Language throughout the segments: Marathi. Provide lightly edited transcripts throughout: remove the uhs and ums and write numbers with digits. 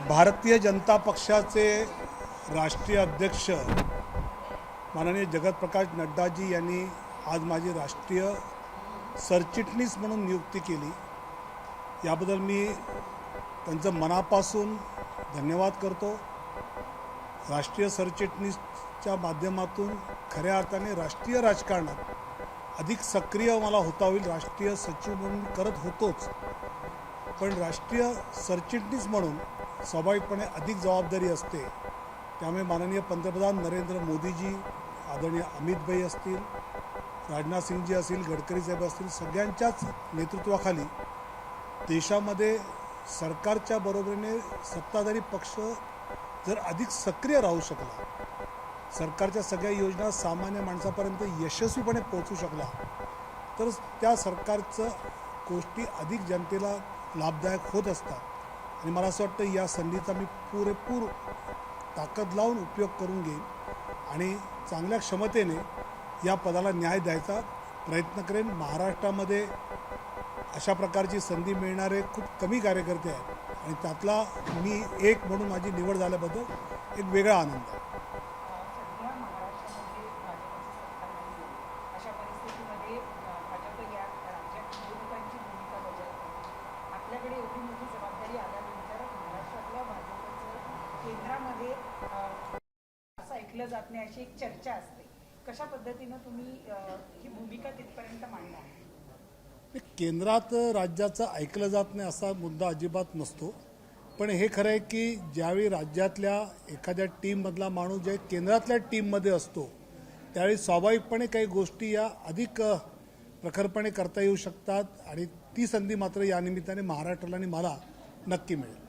भारतीय जनता पक्षाचे राष्ट्रीय अध्यक्ष माननीय जगत प्रकाश नड्डाजी यांनी आज माझी राष्ट्रीय सरचिटणीस म्हणून नियुक्ती केली। याबद्दल मी त्यांचं मनापासून धन्यवाद करतो। राष्ट्रीय सरचिटणीसच्या माध्यमातून खऱ्या अर्थाने राष्ट्रीय राजकारणात अधिक सक्रिय मला होता होईल। राष्ट्रीय सचिव म्हणून करत होतोच, पण राष्ट्रीय सरचिटणीस म्हणून स्वाभाविकपणे अधिक जबाबदारी असते। त्यामुळे माननीय पंतप्रधान नरेंद्र मोदीजी, आदरणीय अमित भाई असतील, राजनाथ सिंहजी असतील, गडकरी साहेब असतील, सगळ्यांच्याच नेतृत्वाखाली देशामध्ये सरकारच्या बरोबरीने सत्ताधारी पक्ष जर अधिक सक्रिय राहू शकला, सरकारच्या सगळ्या योजना सामान्य माणसापर्यंत यशस्वीपणे पोहोचू शकला, तर त्या सरकारचं गोष्टी अधिक जनतेला लाभदायक होत असतात। आणि मला असं वाटतं या संधीचा मी पुरेपूर ताकद लावून उपयोग करून घेईन आणि चांगल्या क्षमतेने या पदाला न्याय द्यायचा प्रयत्न करेन। महाराष्ट्रामध्ये अशा प्रकारची संधी मिळणारे खूप कमी कार्यकर्ते आहेत आणि त्यातला मी एक म्हणून माझी निवड झाल्याबद्दल एक वेगळा आनंद आहे। केंद्रामध्ये असं ऐकलं जात नाही अशी एक चर्चा असते, कशा पद्धतीनं तुम्ही ही भूमिका तिथपर्यंत मांडणार? केंद्रात राज्याचं ऐकलं जात नाही असा मुद्दा अजिबात नसतो, पण हे खरं आहे की ज्यावेळी राज्यातल्या एखाद्या टीममधला माणूस ज्या केंद्रातल्या टीममध्ये असतो त्यावेळी स्वाभाविकपणे काही गोष्टी या अधिक प्रखरपणे करता येऊ शकतात आणि ती संधी मात्र या निमित्ताने महाराष्ट्राला आणि मला नक्की मिळेल।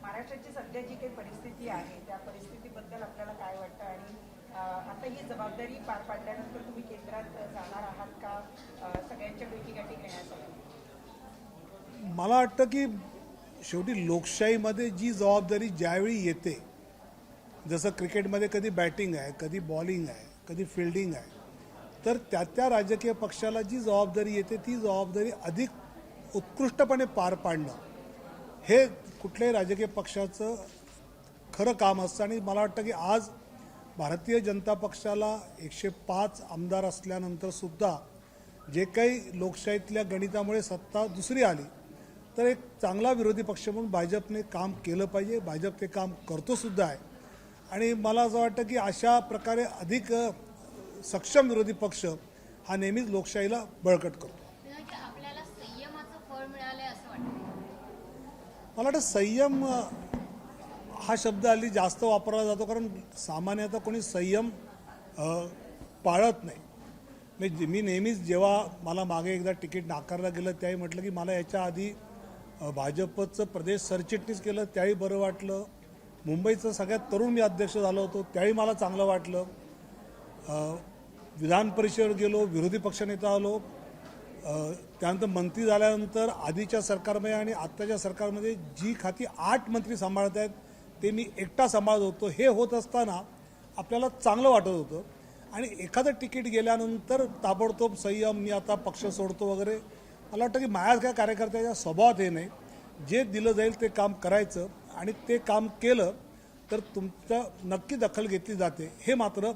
महाराष्ट्राची सध्या जी काही परिस्थिती आहे त्या परिस्थितीबद्दल आपल्याला काय वाटतं आणि आता ही जबाबदारी पार पाडल्यानंतर तुम्ही केंद्रात जाणार आहात का सगळ्यांच्या भेटीगाठी घेण्यासाठी? मला वाटतं की शेवटी लोकशाहीमध्ये जी जबाबदारी ज्यावेळी येते, जसं क्रिकेटमध्ये कधी बॅटिंग आहे, कधी बॉलिंग आहे, कधी फिल्डिंग आहे, तर त्या राजकीय पक्षाला जी जबाबदारी येते ती जबाबदारी अधिक उत्कृष्टपणे पार पाडणं हे कुठल्याही राजकीय पक्षाचं खरं काम असतं। आणि मला वाटतं की आज भारतीय जनता पक्षाला 105 आमदार असल्यानंतरसुद्धा जे काही लोकशाहीतल्या गणितामुळे सत्ता दुसरी आली, तर एक चांगला विरोधी पक्ष म्हणून भाजपने काम केलं पाहिजे। भाजप ते काम करतोसुद्धा आहे आणि मला असं वाटतं की अशा प्रकारे अधिक सक्षम विरोधी पक्ष हा नेहमीच लोकशाहीला बळकट करतो। आपल्याला संयमाचं फळ मिळालंय असं वाटतं? मला वाटतं संयम हा शब्द हल्ली जास्त वापरला जातो, कारण सामान्यतः कोणी संयम पाळत नाही। मी नेहमीच जेव्हा मला मागे एकदा तिकीट नाकारलं गेलं त्यावेळी म्हटलं की मला याच्या आधी भाजपचं प्रदेश सरचिटणीस केलं त्यावेळी बरं वाटलं, मुंबईचं सगळ्यात तरुण मी अध्यक्ष झालो होतो त्यावेळी मला चांगलं वाटलं, विधान परिषदेवर गेलो, विरोधी पक्षनेता आलो, त्यानंतर मंत्री झाल्यानंतर आधीच्या सरकारमध्ये आणि आत्ताच्या सरकारमध्ये जी खाती 8 मंत्री सांभाळत आहेत ते मी एकटा सांभाळत होतो। हे होत असताना आपल्याला चांगलं वाटत होतं आणि एखादं तिकीट गेल्यानंतर ताबडतोब संयम, मी आता पक्ष सोडतो वगैरे, मला वाटतं की माझ्या काय कार्यकर्त्याच्या स्वभावात हे नाही। जे दिलं जाईल ते काम करायचं आणि ते काम केलं तर तुमचं नक्की दखल घेतली जाते, हे मात्र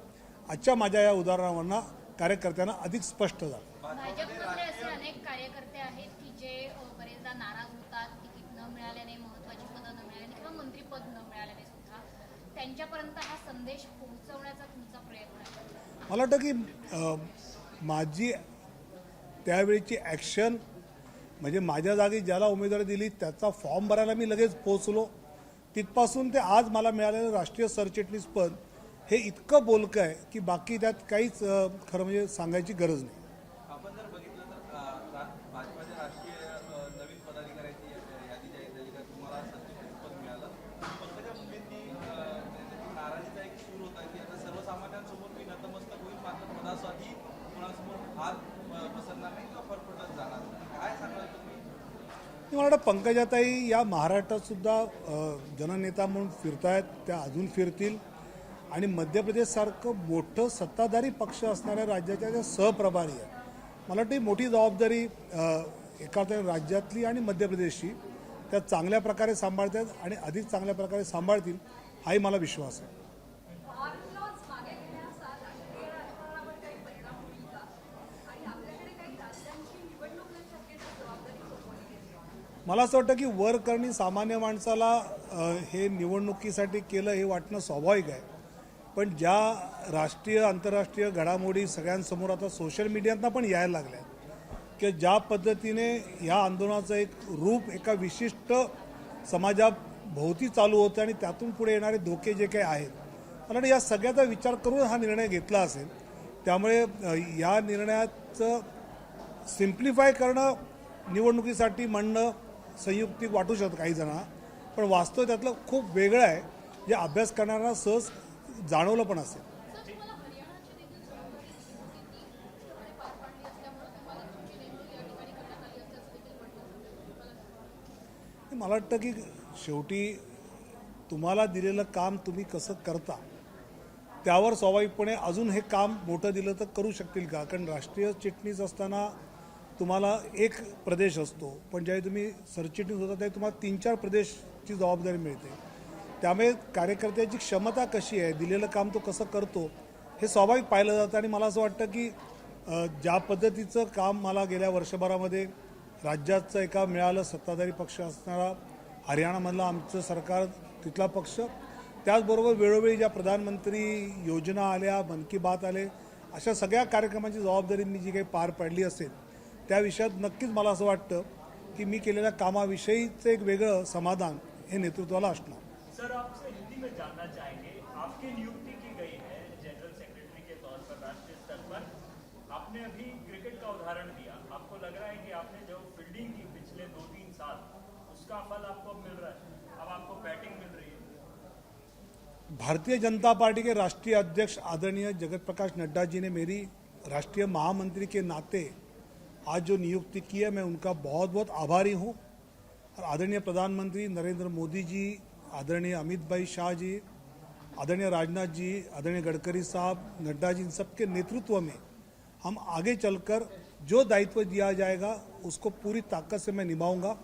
आजच्या माझ्या या उदाहरणावरनं कार्यकर्त्यांना अधिक स्पष्ट झालं। भाजपमध्ये असे अनेक कार्यकर्ते आहेत की जे बरेचदा नाराज होतात तिकीट न मिळाल्याने, महत्त्वाची पदं न मिळाल्याने किंवा मंत्रीपद न मिळाल्याने सुद्धा, त्यांच्यापर्यंत हा संदेश पोहोचवण्याचा तुमचा प्रयत्न आहे? मला वाटतं की माझी त्यावेळीची ॲक्शन म्हणजे माझ्या जागी ज्याला उमेदवारी दिली त्याचा फॉर्म भरायला मी लगेच पोहोचलो, तिथपासून ते आज मला मिळालेलं राष्ट्रीय सरचिटणीस पद हे इतकं बोलकं आहे की बाकी त्यात काहीच खरं म्हणजे सांगायची गरज नाही। आपण जर बघितलं तर भाजपाच्या राष्ट्रीय नवीन पदाधिकाऱ्यांची यादी जाहीर झाली का तुम्हाला सरचिटणीस पद मिळालं, पंकजा मुंडेंनी नाराजीचा एक सूर होता की आता सर्वसामान्यांसमोर मी नतमस्तक होईल, मात्र पदासाठी कोणासमोर हात पसरणार नाही किंवा फरफटत जाणार, काय सांगाल तुम्ही? मला वाटतं पंकजाताई या महाराष्ट्रात सुद्धा जननेता म्हणून फिरतायत, त्या अजून फिरतील आणि मध्य प्रदेशसारखं मोठं सत्ताधारी पक्ष असणाऱ्या राज्याच्या त्या सहप्रभारी आहेत। मला वाटतं मोठी जबाबदारी एका राज्यातली आणि मध्य प्रदेशची त्या चांगल्या प्रकारे सांभाळतात आणि अधिक चांगल्या प्रकारे सांभाळतील हाही मला विश्वास आहे. मला असं वाटतं की वर करणी सामान्य माणसाला हे निवडणुकीसाठी केलं हे वाटणं स्वाभाविक आहे. पण ज्या राष्ट्रीय आंतरराष्ट्रीय घडामोडी सगळ्यांसमोर आता सोशल मीडियातनं पण यायला लागल्या की ज्या पद्धतीने ह्या आंदोलनाचं एक रूप एका विशिष्ट समाजाभोवती चालू होतं आणि त्यातून पुढे येणारे धोके जे काही आहेत, मला वाटतं या सगळ्याचा विचार करून हा निर्णय घेतला असेल. त्यामुळे या निर्णयाचं सिम्प्लिफाय करणं निवडणुकीसाठी म्हणणं संयुक्तिक वाटू शकतं काही जणांना, पण वास्तव त्यातलं खूप वेगळं आहे जे अभ्यास करणाऱ्यांना सहज जाणवलं पण असेल. मला वाटतं की शेवटी तुम्हाला दिलेलं काम तुम्ही कसं करता त्यावर स्वाभाविकपणे अजून हे काम मोठं दिलं तर करू शकतील का. कारण राष्ट्रीय चिटणीस असताना तुम्हाला एक प्रदेश असतो, पण ज्यावेळी तुम्ही सरचिटणीस होता त्यावेळी तुम्हाला 3-4 प्रदेशची जबाबदारी मिळते. त्यामुळे कार्यकर्त्याची क्षमता कशी आहे, दिलेलं काम तो कसं करतो हे स्वाभाविक पाहिलं जातं. आणि मला असं वाटतं की ज्या पद्धतीचं काम मला गेल्या वर्षभरामध्ये राज्याचं एका मिळालं सत्ताधारी पक्ष असणारा हरियाणामधलं आमचं सरकार तिथला पक्ष, त्याचबरोबर वेळोवेळी ज्या प्रधानमंत्री योजना आल्या, मन की बात आले, अशा सगळ्या कार्यक्रमांची जबाबदारी मी जी काही पार पाडली असेल त्या विषयात नक्कीच मला असं वाटतं की मी केलेल्या कामाविषयीचं एक वेगळं समाधान हे नेतृत्वाला असणार. सर, आपसे हिंदी में जानना चाहेंगे, आपकी नियुक्ति की गई है जनरल सेक्रेटरी के तौर पर राष्ट्रीय स्तर पर. आपने अभी क्रिकेट का उदाहरण दिया, आपको लग रहा है कि आपने जो फील्डिंग की पिछले 2-3 साल उसका फल आपको अब मिल रहा है, अब आपको बैटिंग मिल रही है? भारतीय जनता पार्टी के राष्ट्रीय अध्यक्ष आदरणीय जगत प्रकाश नड्डा जी ने मेरी राष्ट्रीय महामंत्री के नाते आज जो नियुक्ति की है मैं उनका बहुत बहुत आभारी हूँ. और आदरणीय प्रधानमंत्री नरेंद्र मोदी जी, आदरणीय अमित भाई शाह जी, आदरणीय राजनाथ जी, आदरणीय गडकरी साहब, नड्डा जी, इन सबके नेतृत्व में हम आगे चलकर जो दायित्व दिया जाएगा उसको पूरी ताकत से मैं निभाऊंगा,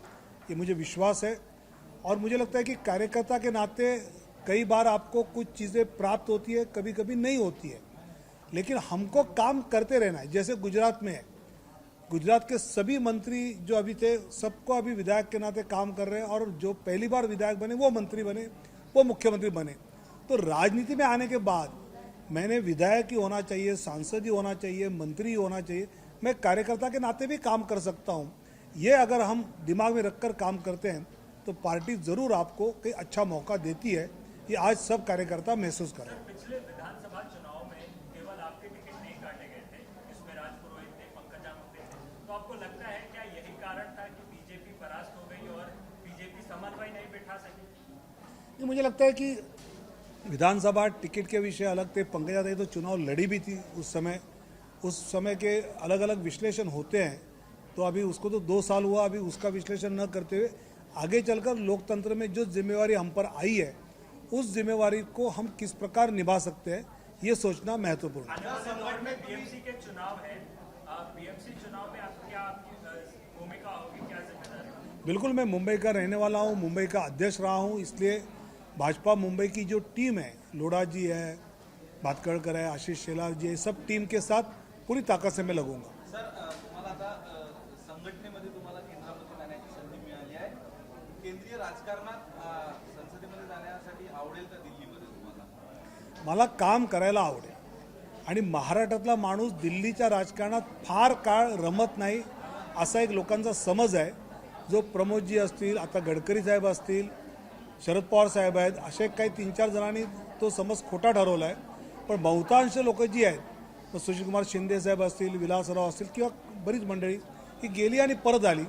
ये मुझे विश्वास है. और मुझे लगता है कि कार्यकर्ता के नाते कई बार आपको कुछ चीज़ें प्राप्त होती है, कभी कभी नहीं होती है, लेकिन हमको काम करते रहना है. जैसे गुजरात में है, गुजरात के सभी मंत्री जो अभी थे सबको अभी विधायक के नाते काम कर रहे हैं, और जो पहली बार विधायक बने वो मंत्री बने, वो मुख्यमंत्री बने. तो राजनीति में आने के बाद मैंने विधायक ही होना चाहिए, सांसद ही होना चाहिए, मंत्री ही होना चाहिए, मैं कार्यकर्ता के नाते भी काम कर सकता हूँ. ये अगर हम दिमाग में रखकर काम करते हैं तो पार्टी ज़रूर आपको कोई अच्छा मौका देती है. ये आज सब कार्यकर्ता महसूस कर रहे हैं. पिछले विधानसभा चुनाव में केवल आपके टिकट नहीं काटे गए थे, इसमें राज पुरोहित थे, पंकजा मुंडे थे. तो आपको लगता है क्या यही कारण था कि बीजेपी परास्त हो गई और बीजेपी समन्वय नहीं बिठा सकी? मुझे लगता है कि विधानसभा टिकट के विषय अलग थे. पंकजा थे तो चुनाव लड़ी भी थी उस समय के अलग अलग विश्लेषण होते हैं. तो अभी उसको तो 2 साल हुआ, अभी उसका विश्लेषण न करते हुए आगे चलकर लोकतंत्र में जो जिम्मेवारी हम पर आई है उस जिम्मेवारी को हम किस प्रकार निभा सकते हैं ये सोचना महत्वपूर्ण है. बीएमसी के चुनाव है, बीएमसी चुनाव में आपकी भूमिका होगी, क्या जिम्मेदारी? बिल्कुल, मैं मुंबई का रहने वाला हूँ, मुंबई का अध्यक्ष रहा हूँ, इसलिए भाजपा मुंबई की जो टीम है, लोढ़ा जी है, भातखळकर है, आशीष शेलार जी है, सब टीम के साथ पूरी ताकद से मैं लगूंगा. सर, तुम्हाला आता संघटनेमध्ये तुम्हाला केंद्रामध्ये जाण्याची संधी मिळाली आहे. केंद्रीय राजकारणात संसदेमध्ये जाण्यासाठी आवडेल का दिल्लीमध्ये तुम्हाला? मला काम करायला आवडेल आणि महाराष्ट्रातला माणूस दिल्लीच्या राजकारणात फार काळ रमत नाही असा एक लोकांचा समज आहे. जो प्रमोदजी असतील, आता गडकरी साहेब असतील, शरद पवार साहेब आहेत, असे काही 3-4 जणांनी तो समज खोटा ठरवला आहे. पण बहुतांश लोक जी आहेत, तर सुशीलकुमार शिंदे साहेब असतील, विलासराव असतील किंवा बरीच मंडळी ही गेली आणि परत आली.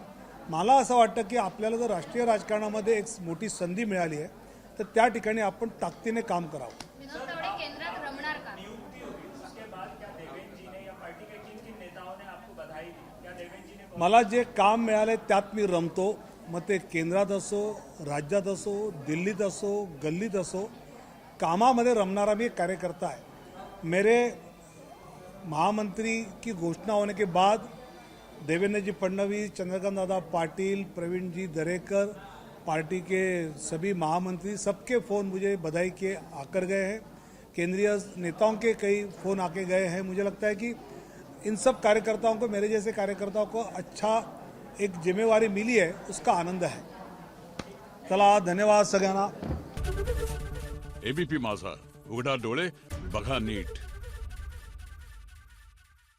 मला असं वाटतं की आपल्याला जर राष्ट्रीय राजकारणामध्ये एक मोठी संधी मिळाली आहे तर त्या ठिकाणी आपण ताकदीने काम करावं. विनोद तावडे केंद्रात रमणार का? नियुक्ति होगी, उसके बाद क्या देवेंद्र जी ने या पार्टी के किन नेताओं ने आपको बधाई दी? क्या देवेंद्र जी ने? मला जे काम मिळाले त्यात मी रमतो. मग ते केंद्रात असो, राज्यात असो, दिल्लीत असो, गल्लीत असो, कामामध्ये रमणारा मी एक कार्यकर्ता आहे. मेरे महामंत्री की घोषणा होने के बाद देवेंद्र जी फडणवीस, चंद्रकांत दादा पाटिल, प्रवीण जी दरेकर पार्टी के सभी महामंत्री सबके फ़ोन मुझे बधाई के आकर गए हैं। केंद्रीय नेताओं के कई फ़ोन आके गए हैं। मुझे लगता है कि इन सब कार्यकर्ताओं को, मेरे जैसे कार्यकर्ताओं को अच्छा एक जिम्मेवारी मिली है, उसका आनंद है। चला, धन्यवाद सगळ्यांना। एबीपी माझा, उघडा डोळे बघा नीट।